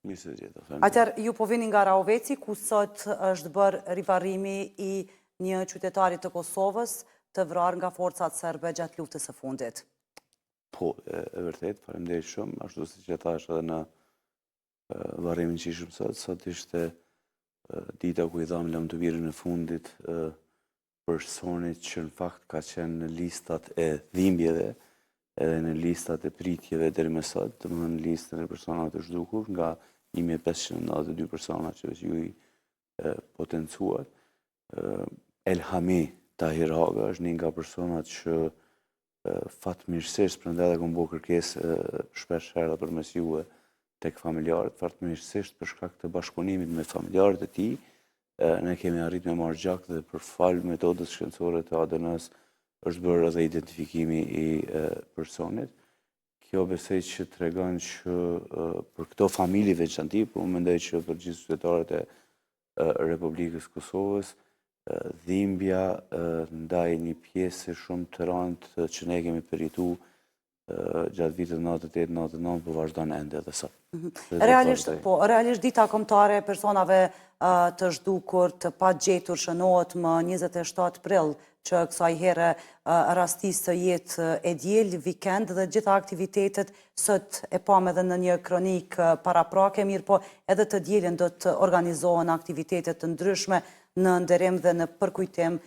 Mirë se gjithë. Atër, ju po vini nga Raoveci, ku sot është bërë rivarrimi i një qytetarit të Kosovës të vrarë nga forcat serbe gjatë luftës së fundit. Po, e vërtet, faleminderit shumë, ashtu si që thash edhe në varrimin që ishëm sot ishte dita ku i dham lamtëvirin e fundit personit që në fakt ka qenë në listat e dhimbjeve, edhe në listat e pritjeve deri më sot, të më në listën e personave të zhdukur, nga 1592 persona që ju i potencuat. Elhami Tahir Haga është një nga personat që fatmirësisht, prandaj edhe kom bërë kërkesë shpesh herë përmes juve tek familjarët, fatmirësisht për shkak të bashkëpunimit me familjarët e tij, ne kemi arritur me marrë gjak dhe për fal metodës shkencore të ADN-s është bërë edhe identifikimi i personit. Kjo besoj që tregon që për këto familje veçanti, po mendoj që për gjithë qytetarët e Republikës Kosovës, dhimbja ndaj një pjesë shumë të rëndë që ne kemi përjetuar gjatë vitit 98-99 po vazhdon ende edhe sot. Realisht dita kombëtare e personave të zhdukur të pagjetur shënohet më 27 prill, që kësaj here rastisë të jetë e diel, vikend dhe gjitha aktivitetet sot e pam edhe në një kronik paraprake, mirë po edhe të dielin do të organizohen aktivitetet të ndryshme në nderim dhe në përkujtim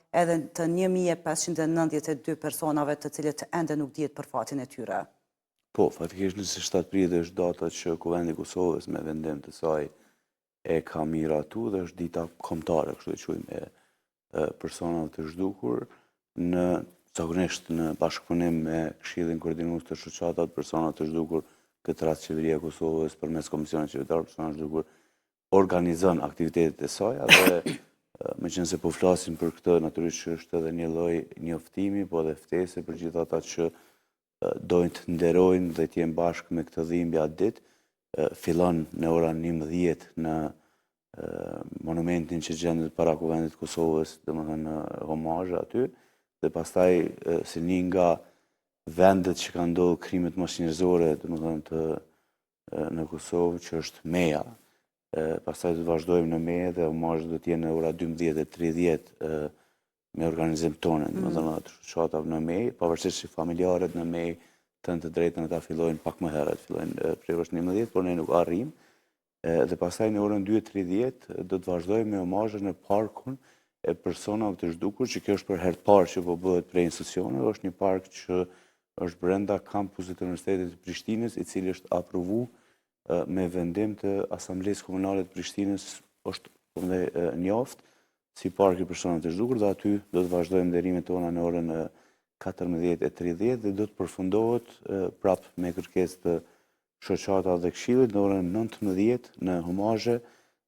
edhe të 1592 personave të cilët ende nuk dihet për fatin e tyre. Po, fatikisht 27 prill është data që Kuvendi i Kosovës me vendim të saj e ka miratu dhe është dita kombëtare, kështu e quajmë, e personave të zhdukur, zakonisht në bashkëpunim me Këshillin Koordinues të Shoqatave të Personave të Zhdukur, këtë rast Qeveria e Kosovës përmes Komisionit Qytetar të Personave të Zhdukur organizon aktivitetet e saj, dhe meqense po flasim për këtë, natyrisht që është edhe një lloj njoftimi, po edhe ftese për gjithë ata që dojnë të nderojnë dhe të jenë bashkë me këtë dhimbje atë ditë. Fillon në orën 11 në monumentin që gjendet para Kuvendit të Kosovës, domethënë homazh aty, dhe pastaj si një nga vendet që kanë ndodhur krimet mosnjërzore, domethënë në Kosovë, që është Meja. Pastaj do të vazhdojmë në Meja dhe homazhi do të jenë në ora 12:30 me organizim tonë, domethënë atë shoqatave në Mej, pavarësisht se familjarët në Mej të drejtën ata fillojnë pak më herët, fillojnë prej orës 11, por ne nuk arrim. Dhe pastaj në orën 2:30 do të vazhdojmë me homazhin në parkun e personave të zhdukur, që kjo është për herë të parë që po bëhet prej institucioneve, është një park që është brenda kampusit të Universitetit të Prishtinës, i cili është aprovuar me vendim të Asamblesë Komunale të Prishtinës, është njoft si park i personave të zhdukur, dhe aty do të vazhdojmë nderimet tona në orën 14:30 dhe do të përfundohet prapë me kërkesë të shoqatave dhe Këshillit në orën 19 në homazhe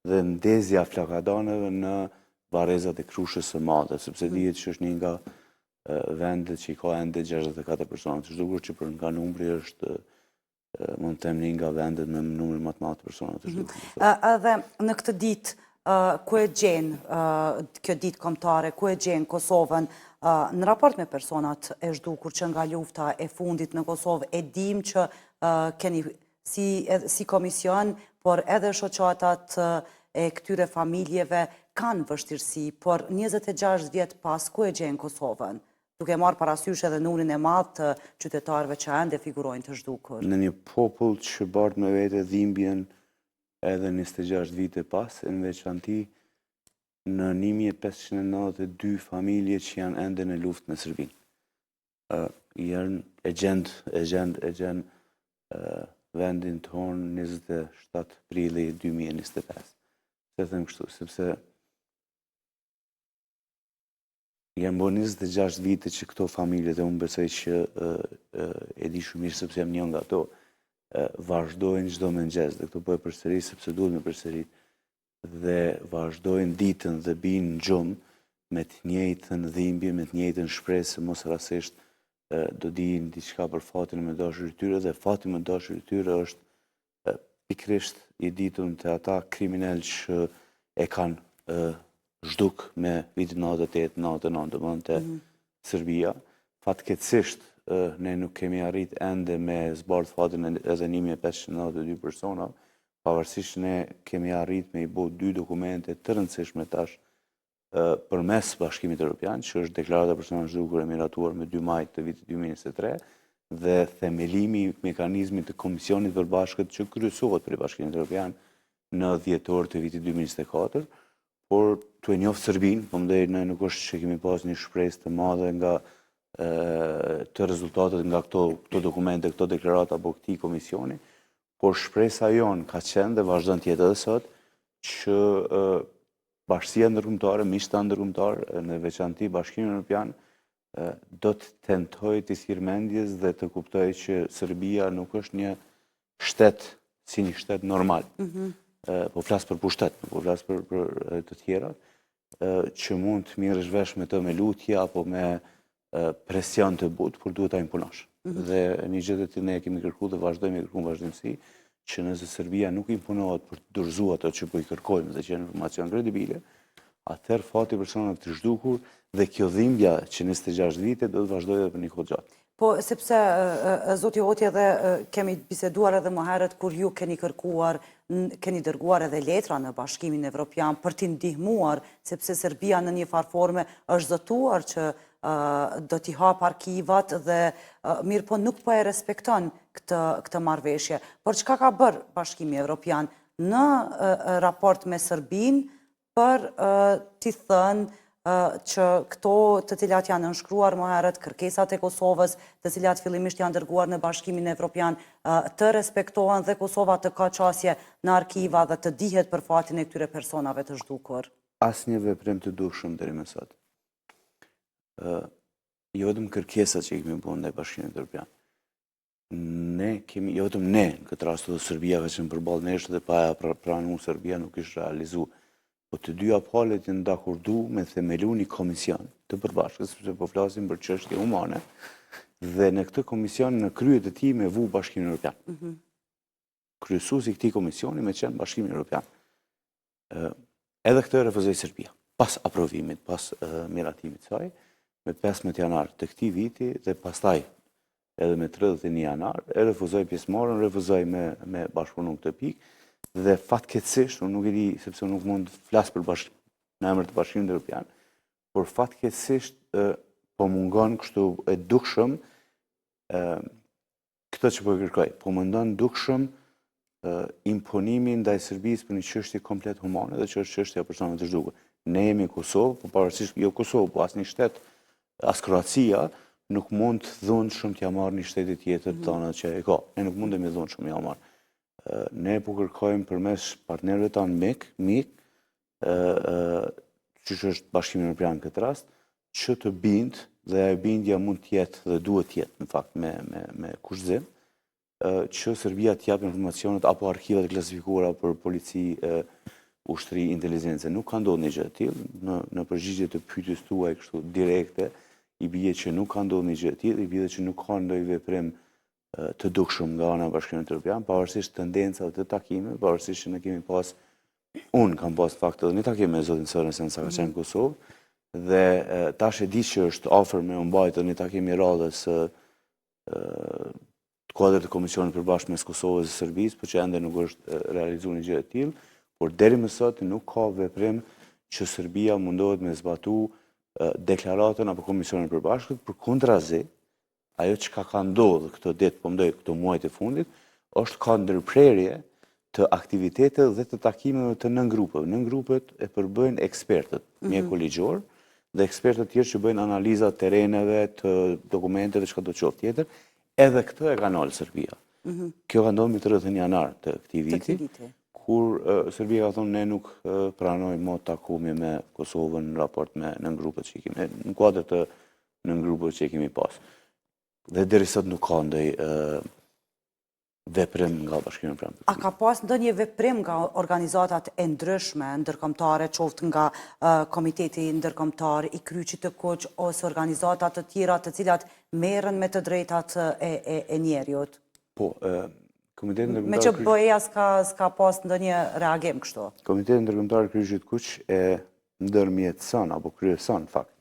dhe ndezja flakadaneve në Varrezat e Krushës së Madhe, sepse dihet që është një nga vendet që i ka ende 64 persona të zhdukur, që për nga numri është, mund të them, një nga vendet me numër më të madh të personave të zhdukur. Edhe në këtë ditë, ku e gjen kjo ditë kombëtare, ku e gjen Kosovën në raport me personat e zhdukur që nga lufta e fundit në Kosovë? E dim që keni si komision, por edhe shoqatat e këtyre familjeve kanë vështirësi, por 26 vjet pas, ku e gjen Kosovën? Duke marrë parasysh edhe numrin e madh të qytetarëve që ende figurojnë të zhdukur. Në një popull që bart me vete dhimbjen edhe 26 vite pas, në veçanti në 1592 familje që janë ende në luftë në Serbinë. E gjend vendin tonë 27 prilli 2025. Se them kështu, sepse janë bërë 26 vite që këto familje, dhe unë besoj që e di shumë mirë sepse jam një nga ato, vazhdojnë çdo mëngjes, dhe këto po e përsëris sepse duhet me përsërit, dhe vazhdojnë ditën dhe binë në gjumë me të njëjtën dhimbje, me të njëjtën shpresë se mos rastësisht do dinë diçka për fatin e mëdashurit tyre, dhe fati i mëdashurit tyre është pikërisht i ditur të ata kriminal që e kanë zhduk me vitin 98-99, domethënë te Serbia. Fatkeqësisht ne nuk kemi arrit ende me zbardh fatin edhe 1592 persona, pavarësisht ne kemi arrit me i bo 2 dokumente të rëndësishme tash përmes Bashkimit Evropian, që është deklarata për personave të zhdukur e miratuar me 2 maj të vitit 2023 dhe themelimi i mekanizmit të Komisionit Përbashkët që kryesohet për Bashkimin Evropian në dhjetor të vitit 2024, por të e njoftë Serbinë, po mendoj ne nuk është që kemi pas një shpresë të madhe nga të rezultatet nga këto dokumente, këto deklarata apo këtij komisioni, por shpresa jonë ka qenë dhe vazhdon të jetë edhe sot që bashkësia ndërkombëtare, miqtë ndërkombëtar, në veçanti Bashkimi Evropian, do të tentoj të sjellë mendjes dhe të kuptoj që Serbia nuk është një shtet si një shtet normal. Po flas për pushtet, po flas për të tjerat, që mund të mirësh vesh me të me lutje apo me presion të butë, por duhet ta imponosh. Dhe një gjë që ne kemi kërkuar dhe vazhdojmë të kërkojmë vazhdimsi, që nëse Serbia nuk imponohet për të dorëzuar ato që po i kërkojmë dhe që janë informacion kredibile, atëherë fati personave të zhdukur dhe kjo dhimbja që 26 vite do të vazhdojë edhe për një kohë gjatë. Po, sepse, Zoti Oti, edhe kemi biseduar edhe më herët kur ju keni kërkuar, keni dërguar edhe letra në Bashkimin Evropian për t'i ndihmuar, sepse Serbia në një farforme është zëtuar që do t'i hap arkivat dhe mirë po nuk po e respekton këtë marrëveshje. Por çka ka bërë Bashkimi Evropian në raport me Serbinë për t'i thënë që këto të cilat janë nënshkruar më herët, kërkesat e Kosovës, të cilat fillimisht janë dërguar në Bashkimin Evropian, të respektohen dhe Kosova të ka qasje në arkiva dhe të dihet për fatin e këtyre personave të zhdukur? Asnjë veprim të dukshëm deri më sot. Jo vetëm kërkesat që i kemi bërë ndaj Bashkimit Evropian. Ne kemi, jo vetëm ne, në këtë rast të Serbia ka qenë përballë nesh dhe pa pranuar Serbia nuk ishte realizuar. Po të dyja palët janë dakordu me themelu një komision të përbashkët, sepse po flasim për çështje humane, dhe në këtë komision në kryet e tij me vu Bashkimin Evropian. Kryesuesi i këtij komisioni me qenë Bashkimi Evropian. Edhe këtë refuzoi Serbia, pas aprovimit, pas miratimit saj, me 15 janar të këtij viti dhe pastaj edhe me 31 janar, e refuzoi pjesëmarrjen, refuzoi me bashkëpunim këtë pikë. Dhe fatkeqësisht, unë nuk e di sepse nuk mund të flas për në emër të Bashkimit Evropian, por fatkeqësisht po mungon kështu e dukshëm këtë që po kërkoj, po mundon dukshëm imponimi ndaj Serbisë për një çështje komplet humane dhe që është çështja e personave të zhdukur. Ne jemi Kosovë, po pavarësisht jo Kosovë, po asnjë shtet, as Kroacia nuk mund të dhunshëm t'ia marrë një shteti tjetër tonë që e ka. Ne nuk mundemi dhunshëm ja marrë. Ne po kërkojmë përmes partnerëve tanë mik, që është Bashkimi Evropian në këtë rast, që të bindë, dhe e bindja mund të jetë dhe duhet të jetë, në fakt, me kushtëzim, që Serbia të japë informacionet apo arkivat klasifikuara për polici, ushtri, inteligencë. Nuk ka ndodhur një gjë e tillë, në përgjigje të pyetjes tuaj kështu direkte, i bie që nuk ka ndodhur një gjë e tillë, i bie që nuk ka ndonjë veprim të dukshëm nga ana e Bashkimit Evropian, pavarësisht tendencave të takimeve, pavarësisht që ne kemi pas, unë kam pas fakt edhe një takim me zotin Sørensen sa ka qenë në Kosovë, dhe tash e di që është afër me u mbajtur një takim i radhës të kuadrit të Komisionit përbashkët mes Kosovës dhe Serbisë, por që ende nuk është realizuar një gjë e tillë, por deri më sot nuk ka veprim që Serbia mundohet me zbatu deklaratën apo Komisionin përbashkët, përkundrazi ajo që ka ndodhur këtë ditë, po mendoj këto muajt e fundit, është ka ndërprerje të aktivitete dhe të takimeve të nëngrupeve. Nëngrupet e përbëjnë ekspertët, mjeku ligjor, dhe ekspertët tjerë që bëjnë analiza të terreneve, të dokumenteve, çka do të qoftë tjetër, edhe këtë e ka nolë Serbia. Kjo ka ndodhur më 30 janar të këtij viti, kur Serbia ka thonë ne nuk pranojmë më takumi me Kosovën në raport me nëngrupet që kemi, në kuadër të nëngrupeve që kemi pas. Dhe deri sot nuk ka ndonjë veprim nga Bashkimi Evropian. A ka pas ndonjë veprim nga organizatat e ndryshme ndërkombëtare, qoftë nga Komiteti Ndërkombëtar i Kryqit të Kuq ose organizata të tjera të cilat merren me të drejtat e njerëzit? Po, Komiteti Ndërkombëtar me që BE-ja s'ka pas ndonjë reagim kështu. Komiteti Ndërkombëtar i Kryqit të Kuq e ndërmjetëson apo kryeson fakt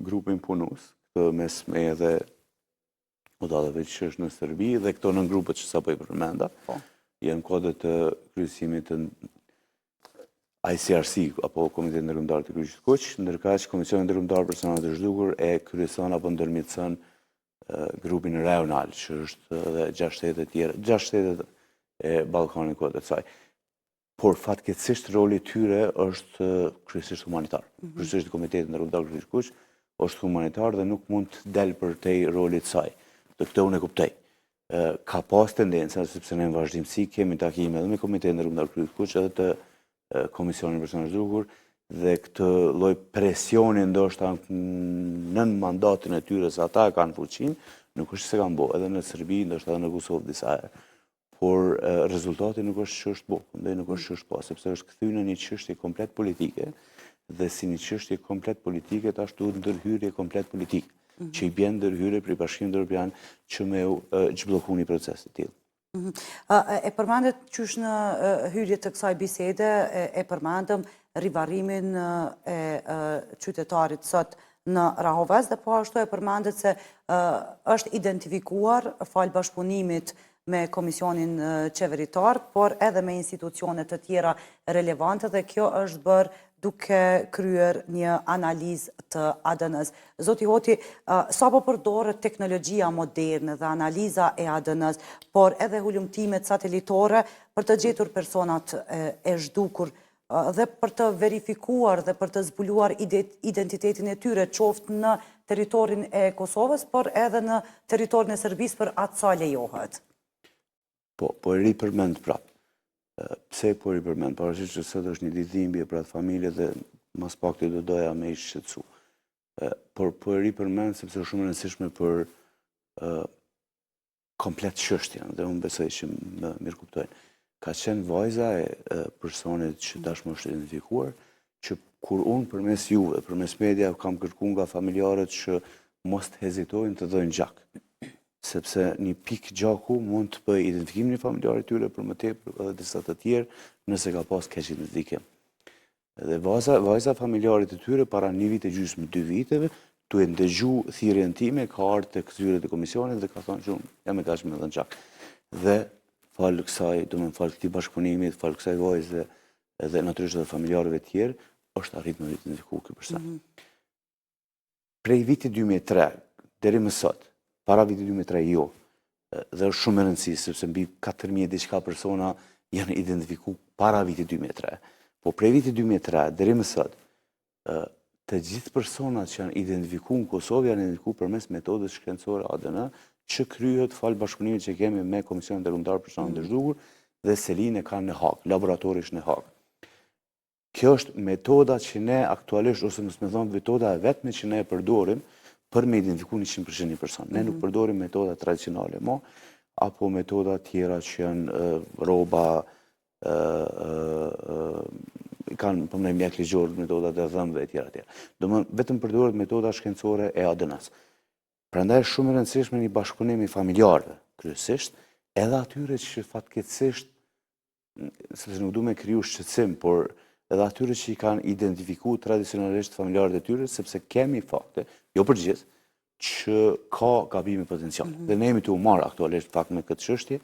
grupin punues, mes me edhe udhëtave që është në Serbi dhe këto në grupet që sapo i përmenda, janë kodet të kryesimit të ICRC, apo Komitetin Ndërkombëtar të Kryqëzit Kuq, ndërkaq Komisioni Ndërkombëtar për Personat të Zhdukur e kryeson apo ndërmjetëson grupin rajonal, që është edhe 6 shtete tjera, 6 shtetet e Ballkanit kodet saj. Por fatkeqësisht roli i tyre është kryesisht humanitar. Kryesisht Komiteti Ndërkombëtar të Kryqëzit Kuq është humanitar dhe nuk mund të del përtej rolit të saj. Dhe këtë unë e kuptoj. Ka pas tendenca, sepse ne në vazhdimsi kemi takime edhe me Komitetin Ndërkombëtar të Kryqëzit Kuq edhe të Komisionin për Personat të Zhdukur, dhe këtë lloj presioni ndoshta nën mandatin e tyre se ata e kanë fuqinë, nuk është se kanë bo, edhe në Serbi, ndoshta edhe në Kosovë disa herë. Por rezultati nuk është që është bo, ndaj nuk është që është po, sepse është kthyer në një çështje komplet politike, dhe si një çështje komplet politike tash duhet ndërhyrje komplet politike, që i bën ndërhyrje për Bashkimin Evropian që me zhblloku një proces të tillë. E përmendet qysh në hyrje të kësaj bisede, e përmendëm rivarimin e qytetarit sot në Rahovec, dhe po ashtu e përmendet se është identifikuar fal bashkëpunimit me Komisionin Qeveritar, por edhe me institucionet të tjera relevante, dhe kjo është bërë duke kryer një analizë të ADN-s. Zoti Hoti, sa po përdoret teknologjia moderne dhe analiza e ADN-s, por edhe hulumtimet satelitore për të gjetur personat e zhdukur dhe për të verifikuar dhe për të zbuluar identitetin e tyre, qoftë në territorin e Kosovës, por edhe në territorin e Serbisë për atë sa lejohet? Po e ripërmend prapë. Pse po ripërmend? Pavarësisht që sot është një ditë dhimbje për atë familje dhe mas pakti do doja me i shqetësu. Por po e ripërmend sepse është shumë e rëndësishme për komplet çështjen, dhe unë besoj që më mirë kuptojnë. Ka qenë vajza e personit që tashmë është identifikuar, që kur unë përmes juve, përmes media kam kërkuar nga familjarët që mos të hezitojnë të dhënë gjak. Sepse një pikë gjaku mund të bëjë identifikimin e familjarit tyre për më tepër edhe disa të tjerë nëse ka pas keq identifikim. Dhe vajza familjarit të tyre para 1 vit e gjysmë 2 viteve, tu e ndëgju thirrjen time, ka ardhur tek zyrët e komisionit dhe ka thënë që jam e gatshëm të dhënë gjak. Dhe falë kësaj, falë këtij bashkëpunimit, falë kësaj vajze dhe natyrisht edhe familjarëve të tjerë, është arritur me identifikuar ky person. Prej vitit 2003 deri më sot, para vitit 2003 jo, dhe është shumë e rëndësishme sepse mbi 4000 diçka persona janë identifikuar para vitit 2003. Po prej vitit 2003 deri më sot, të gjithë personat që janë identifikuar në Kosovë janë identifikuar përmes metodës shkencore ADN, që kryhet fal bashkëpunimit që kemi me Komisionin Ndërkombëtar për Personat të Zhdukur dhe Selin e kanë në Hag, laboratorish në Hag. Kjo është metoda që ne aktualisht, ose më thënë metoda e vetme që ne e përdorim për me identifikuar 100% një person. Ne nuk përdorim metoda tradicionale, apo metoda tjera që janë rroba, kanë përmendë mjek ligjor, metoda të dhëmbëve e tjera. Vetëm përdoret metoda shkencore e ADN-s. Prandaj është shumë e rëndësishme një bashkëpunim i familjarëve, kryesisht, edhe atyre që fatkeqësisht, sepse nuk du me kriju shqetësim, por edhe atyre që i kanë identifikuar tradicionalisht familjarët e tyre, sepse kemi fakte, jo për gjithë, që ka gabime potencial. Dhe ne jemi të marrë aktualisht fakt me këtë çështje,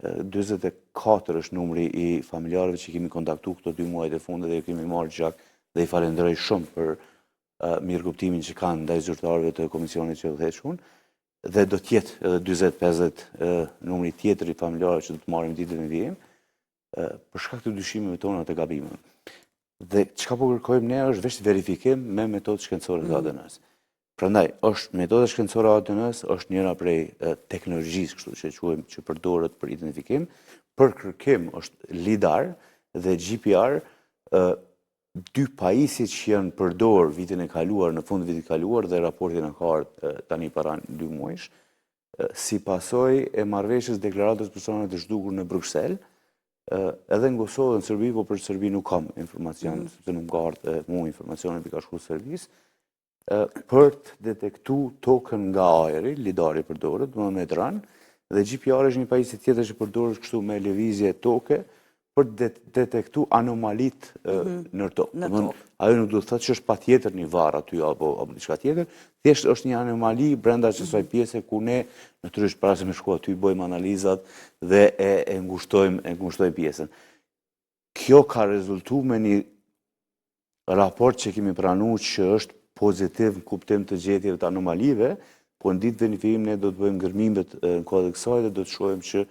44 është numri i familjarëve që kemi kontaktuar këto 2 muajt e fundit dhe kemi marrë gjak dhe i falenderoj shumë për mirëkuptimin që kanë ndaj zyrtarëve të komisionit që udhëhequn, dhe do të jetë edhe 40-50 numri tjetër i familjarëve që do të marrim ditën e vijim, për shkak të dyshimeve tona të gabimeve. Dhe çka po kërkojmë ne është vetëm verifikim me metodë shkencore të ADN-s. Prandaj, metoda shkencore e ADN-s është njëra prej teknologjisë, kështu që quajmë, që përdoret për identifikim. Për kërkim është LIDAR dhe GPR, 2 pajisje që janë përdor vitin e kaluar, në fund vitit kaluar, dhe raportin e ka ardhur tani para 2 muajsh, si pasojë e marrëveshjes deklaratës personave të zhdukur në Bruksel. Edhe në Kosovë dhe në Serbi, po për Serbi nuk kam informacion, sepse nuk ka ardhur mua informacione për ka shkuar servis, për të detektu tokën nga ajri, lidari përdoret, me dran, dhe GPR është një pajisje tjetër që përdoret kështu me lëvizje toke, për detektu anomalit në tokë. Ajo nuk do të thotë që është patjetër një varr aty apo diçka tjetër, thjesht është një anomali brenda kësaj pjese ku ne natyrisht para se me shku aty bëjmë analizat dhe e ngushtojmë pjesën. Kjo ka rezultuar me një raport që kemi pranuar që është pozitiv në kuptim të gjetjeve të anomalive, po në ditë verifikim ne do të bëjmë ngërmimet në kohë të kësaj dhe do të shohim që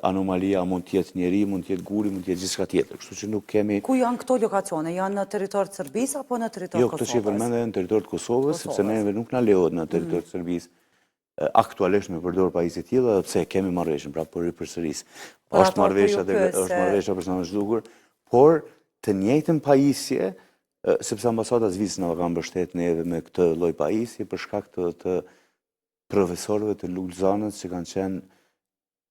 anomalia mund të jetë njeri, mund të jetë guri, mund të jetë gjithçka tjetër. Kështu që nuk kemi. Ku janë këto lokacione? Janë në territor të Serbisë apo në territor të Kosovës? Jo, këto që përmendën në territor të Kosovës, sepse neve nuk na lejohet në territor të Serbisë aktualisht me përdor pajisje të tilla, pse kemi marrëveshjen, pra po ripërsëris. Është marrëveshja për sa më zgjuar, por të njëjtën pajisje, sepse ambasada e Zvicrës na ka mbështetur neve me këtë lloj pajisje për shkak të profesorëve të Lulzanës që kanë qenë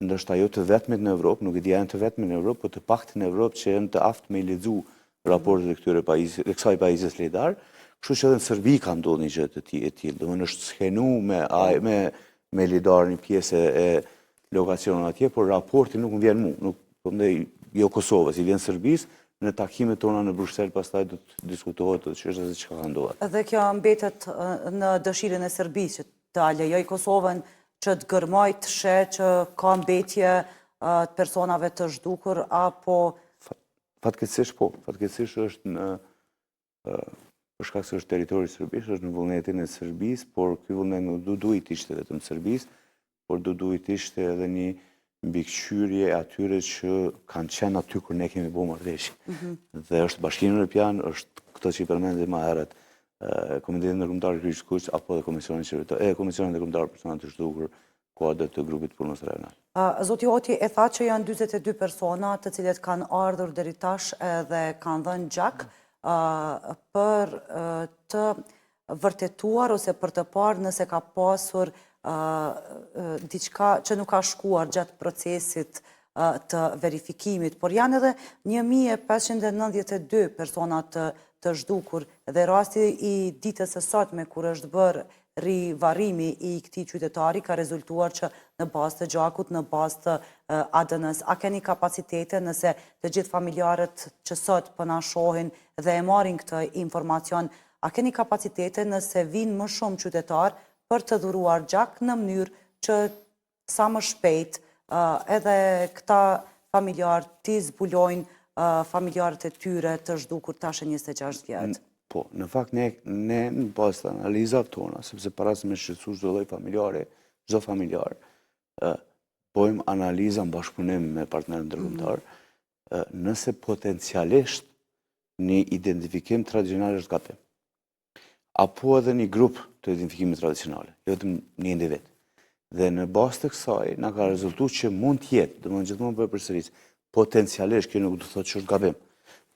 ndoshta jo të vetmit në Evropë, nuk e di janë të vetmit në Evropë, por të paktën në Evropë që janë të aftë me lexu raportet e kësaj pajisjes lijdar. Kështu që edhe në Serbi ka ndodhur një gjë të tillë. Domethënë është skenuar me lijdar një pjesë e lokacionit atje, por raporti nuk më vjen mua, nuk prandaj jo Kosovës, i vjen Serbisë. Në takimet tona në Bruxelles pastaj do të diskutohet të çështja se çka ka ndodhur. Dhe kjo mbetet në dëshirën e Serbisë që ta lejoj Kosovën që të gërmoj të sheh që ka mbetje të personave të zhdukur apo fatkeqësisht po, fatkeqësisht është në për shkak se është territori i Serbisë, është në vullnetin e Serbisë, por ky vullnet nuk duhet të ishte vetëm Serbisë, por duhet të ishte edhe një mbikëqyrje atyre që kanë qenë aty kur ne kemi bërë marrëveshje. Dhe është Bashkimi Evropian, është këto që i përmendëm më herët, Komiteti Ndërkombëtar i Kryqëzit të Kuq apo Komisioni Ndërkombëtar për Persona të Zhdukur, kuadër të grupit punës rajonal. Zoti Oti e tha që janë 42 persona të cilët kanë ardhur deri tash dhe kanë dhënë gjak për të vërtetuar ose për të parë nëse ka pasur diçka që nuk ka shkuar gjatë procesit të verifikimit, por janë edhe 1592 persona të zhdukur dhe rasti i ditës së sotme kur është bërë rivarrimi i këtij qytetari ka rezultuar që në bazë të gjakut, në bazë të ADN-s, a keni kapacitete nëse të gjithë familjarët që sot po na shohin dhe e marrin këtë informacion, a keni kapacitete nëse vinë më shumë qytetar për të dhuruar gjak në mënyrë që sa më shpejt edhe këta familjarë të zbulojnë familjarët e tyre të zhdukur tash e 26 vjetë? Po, në fakt ne në bazë të analizave tona, sepse para se me shqetësu çdo lloj familjare, çdo familjar, bëjmë analiza në bashkëpunim me partnerët ndërkombëtar, nëse potencialisht një identifikim tradicional është gabim. Apo edhe një grup të identifikimit tradicionale, jo vetëm një individ. Dhe në bazë të kësaj na ka rezultuar që mund të jetë, domethënë gjithmonë bëj përsëris, potencialisht kjo nuk do të thotë që është gabim.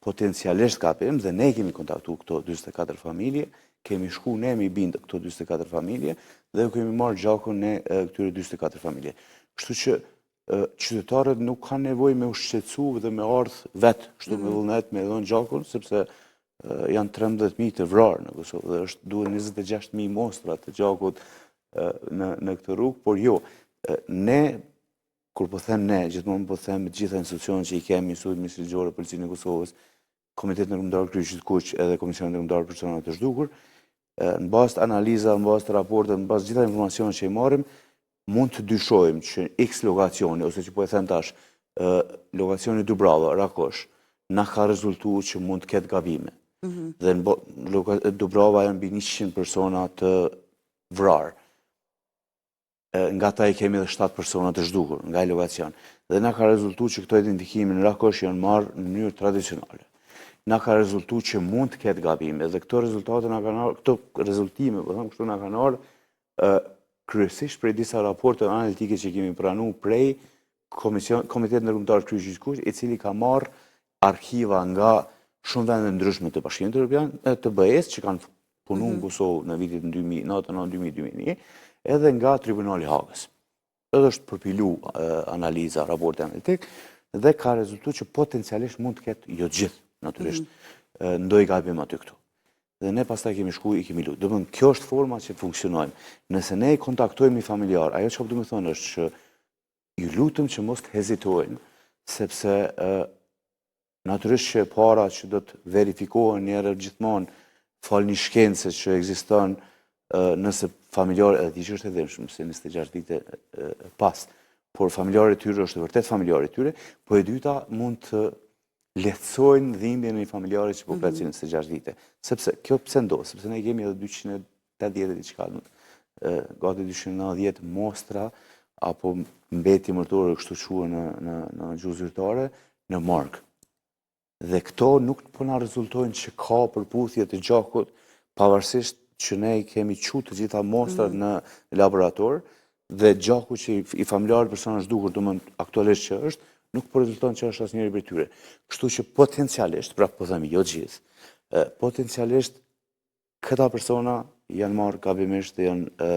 Potencialisht gabim dhe ne kemi kontaktuar këto 44 familje, kemi shku ne me bindë këto 44 familje dhe kemi marrë gjakun ne këtyre 44 familje. Kështu që qytetarët nuk kanë nevojë me u shqetësu dhe me ardhë vetë, kështu me vullnet me dhënë gjakun, sepse janë 13.000 të vrarë në Kosovë dhe duhet 26.000 mostra të gjakut në këtë rrugë, por jo, ne, kur po them ne, gjithmonë po them me gjitha institucionet që i kemi, Instituti Ministrisë Ligjore, Policinë e Kosovës, Komiteti Ndërkombëtar i Kryqëzit të Kuq edhe Komisioni Ndërkombëtar për Persona të Zhdukur, në bazë të analiza, në bazë të raportet, në bazë gjitha informacionet që i marrim, mund të dyshojmë që X lokacioni, ose që po e them tash, lokacioni Dubrava, Rakosh, na ka rezultuar që mund të ketë gabime. Dhe në Dubrava janë mbi 100 persona të vrarë. Nga ta i kemi edhe 7 persona të zhdukur, nga i lokacion. Dhe na ka rezultuar që këto identifikime në Rakosh janë marrë në mënyrë tradicionale. Na ka rezultuar që mund të ketë gabime dhe këto rezultate na kanë ardhur, këto rezultime, po them kështu, na kanë ardhur kryesisht prej disa raporte analitike që kemi pranuar prej Komitetit Ndërkombëtar të Kryqëzit të Kuq, i cili ka marrë arkiva nga shumë vende ndryshme të Bashkimit Evropian, të BE-s që kanë punuar në Kosovë në vitin 2009-2001, edhe nga Tribunali i Hagës. Edhe është përpilu analiza, raporti analitik, dhe ka rezultuar që potencialisht mund të ketë, jo gjithë, natyrisht, ndoj gabim aty këtu. Dhe ne pastaj kemi shku, i kemi lutë. Domethënë, kjo është forma që funksionojmë. Nëse ne i kontaktojmë i familjar, ajo që do të thonë është që ju lutëm që mos të hezitojnë, sepse natyrisht që para që do të verifikohen njerë gjithmonë fal një shkence që ekziston nëse familjarë, edhe që është e dhemshëm, se 26 vite pas, por familjarë e tyre është vërtet familjarë e tyre, po e dyta mund të lehtësojnë dhimbjen e një familjarit që po pret 26 vite. Sepse, kjo pse ndodh, sepse ne kemi edhe 280 diçka, gati 290 mostra, apo mbeti mërtore kështu quhen në gjuhë zyrtare, në mark. Dhe këto nuk po na rezultojnë që ka përputhje të gjakut, pavarësisht që ne kemi qut të gjitha mostrat në laborator, dhe gjaku që i familjarit persona është dukur, aktualisht që është, nuk po rezulton që është asnjëri prej tyre. Kështu që potencialisht, pra po themi jo gjithë, potencialisht këta persona janë marrë gabimisht dhe janë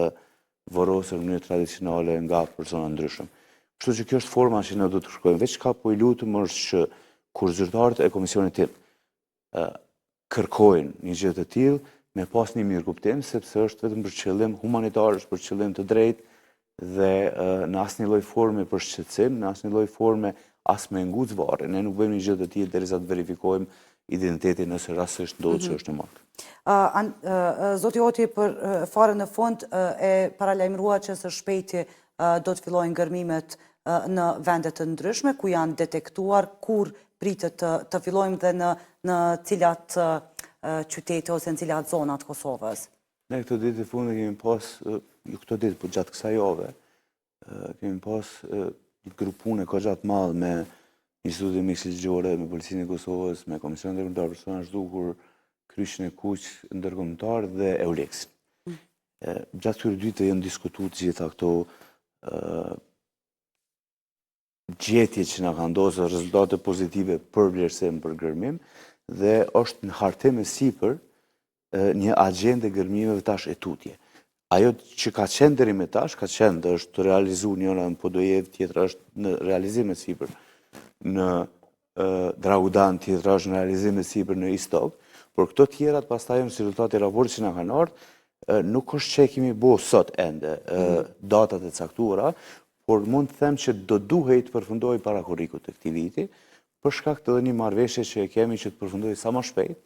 vorosur në mënyrë tradicionale nga persona ndryshëm. Kështu që kjo është forma që ne do të shkojmë. Veç ka po i lutem është që kur zyrtarët e komisionit tim kërkojnë një gjë të tillë, me pas një mirëkuptim, sepse është vetëm për qëllim humanitar, është për qëllim të drejtë, dhe në asnjë lloj forme për shqetësim, në asnjë lloj forme as me nguc varre. Ne nuk bëjmë një gjë të tillë derisa të verifikojmë identitetin nëse rastësisht ndodhet që është në mark. Zoti Oti, për fare në fund e paralajmërua që së shpejti do të fillojnë gërmimet në vendet të ndryshme, ku janë detektuar, kur pritet të fillojmë dhe në cilat qytete ose në cilat zonat Kosovës. Ne këtë ditë të fundit kemi pas, jo këtë ditë, por gjatë kësaj jave, kemi pas një grupune ka gjatë madhë me Institutin Mixit Ligjore, me Policinë e Kosovës, me Komisionin Ndërkombëtar për Persona të Zhdukur, Kryqin e Kuq ndërkombëtar dhe Euleksin. Gjatë këtyre ditëve janë diskutuar të gjitha këto gjetje që na kanë ndodhur, rezultate pozitive për vlerësim për gërmim, dhe është në hartim e sipër një agjende gërmimeve tash e tutje. Ajo që ka qenë deri më tash, ka qenë dhe është realizuar njëra në Podojev, tjetra është në realizim e sipër në Draudan, tjetra është në realizim e sipër në Istok, por këto tjerat pastaj janë si rezultate raportit që na kanë ardhur, nuk është që kemi bo sot ende datat e caktuara, por mund të them që do duhej të përfundoj para korrikut të këtij viti, për shkak të një marrëveshje që e kemi që të përfundoj sa më shpejt,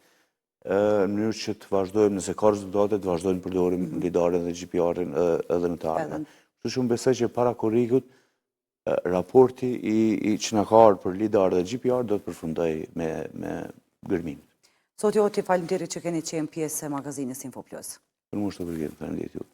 në mënyrë që të vazhdojmë, nëse ka rezultate, të vazhdojmë përdorim lidaren dhe GPR-in edhe në të ardhmen. Kështu që unë besoj që para korrikut raporti që na ka ardhur për lidar dhe GPR do të përfundoj me gërmimin. Zoti Oti, faleminderit që keni qenë pjesë e magazinës Info Plus. Për mua është të përgjithë, faleminderit ju.